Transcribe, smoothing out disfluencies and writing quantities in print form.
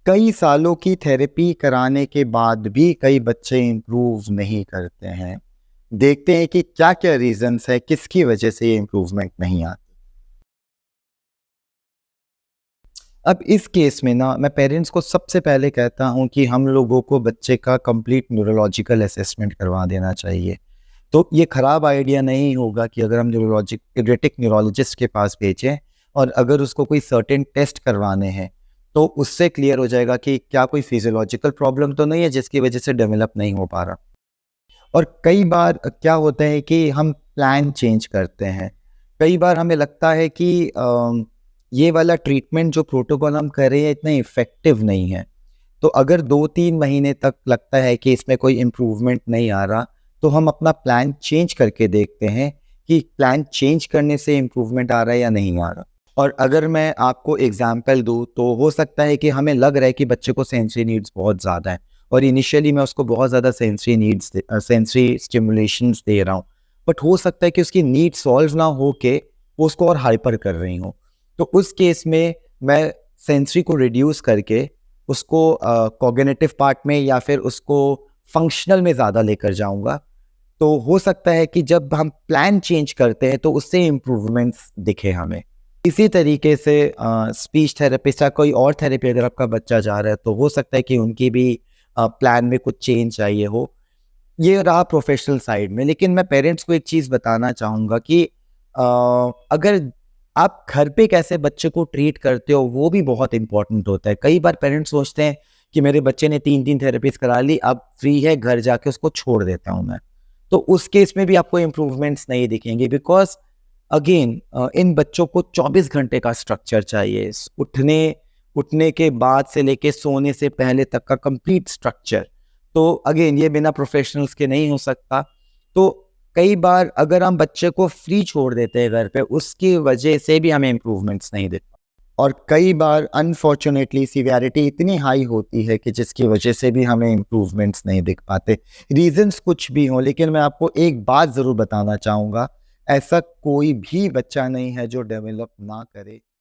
कई सालों की थेरेपी कराने के बाद भी कई बच्चे इम्प्रूव नहीं करते हैं। देखते हैं कि क्या-क्या रीज़न्स है, किसकी वजह से ये इम्प्रूवमेंट नहीं आती। अब इस केस में ना मैं पेरेंट्स को सबसे पहले कहता हूँ कि हम लोगों को बच्चे का कंप्लीट न्यूरोलॉजिकल असेसमेंट करवा देना चाहिए। तो ये खराब आइडिया नहीं होगा कि अगर हम पीडियाट्रिक न्यूरोलॉजिस्ट के पास भेजें और अगर उसको कोई सर्टेन टेस्ट करवाने हैं, तो उससे क्लियर हो जाएगा कि क्या कोई फिजियोलॉजिकल प्रॉब्लम तो नहीं है जिसकी वजह से डेवलप नहीं हो पा रहा। और कई बार क्या होता है कि हम प्लान चेंज करते हैं। कई बार हमें लगता है कि ये वाला ट्रीटमेंट जो प्रोटोकॉल हम कर रहे हैं इतना इफ़ेक्टिव नहीं है। तो अगर 2-3 महीने तक लगता है कि इसमें कोई इम्प्रूवमेंट नहीं आ रहा, तो हम अपना प्लान चेंज करके देखते हैं कि प्लान चेंज करने से इम्प्रूवमेंट आ रहा है या नहीं आ रहा। और अगर मैं आपको एग्ज़ाम्पल दूँ, तो हो सकता है कि हमें लग रहा है कि बच्चे को सेंसरी नीड्स बहुत ज़्यादा हैं और इनिशियली मैं उसको बहुत ज़्यादा सेंसरी स्टिमुलेशंस दे रहा हूँ। बट हो सकता है कि उसकी नीड सॉल्व ना हो के वो उसको और हाइपर कर रही हों। तो उस केस में मैं सेंसरी को रिड्यूस करके उसको कॉग्निटिव पार्ट में या फिर उसको फंक्शनल में ज़्यादा लेकर जाऊँगा। तो हो सकता है कि जब हम प्लान चेंज करते हैं तो उससे इम्प्रूवमेंट्स दिखे हमें। इसी तरीके से स्पीच थेरेपिस्ट या कोई और थेरेपी अगर आपका बच्चा जा रहा है तो हो सकता है कि उनकी भी प्लान में कुछ चेंज चाहिए हो। ये रहा प्रोफेशनल साइड में, लेकिन मैं पेरेंट्स को एक चीज़ बताना चाहूँगा कि अगर आप घर पे कैसे बच्चे को ट्रीट करते हो वो भी बहुत इम्पोर्टेंट होता है। कई बार पेरेंट्स सोचते हैं कि मेरे बच्चे ने 3-3 थेरेपीज़ करा ली, अब फ्री है घर जाके उसको छोड़ देता हूँ मैं। तो उस केस में भी आपको इम्प्रूवमेंट्स नहीं दिखेंगे बिकॉज़ अगेन इन बच्चों को 24 घंटे का स्ट्रक्चर चाहिए। उठने उठने के बाद से लेके सोने से पहले तक का कंप्लीट स्ट्रक्चर। तो अगेन ये बिना प्रोफेशनल्स के नहीं हो सकता। तो कई बार अगर हम बच्चे को फ्री छोड़ देते हैं घर पे, उसकी वजह से भी हमें इम्प्रूवमेंट्स नहीं दिखता। और कई बार अनफॉर्चुनेटली सिवियरिटी इतनी हाई होती है कि जिसकी वजह से भी हमें इम्प्रूवमेंट्स नहीं दिख पाते। रीज़न्स कुछ भी हों, लेकिन मैं आपको एक बात ज़रूर बताना चाहूँगा, ऐसा कोई भी बच्चा नहीं है जो डेवलप ना करे।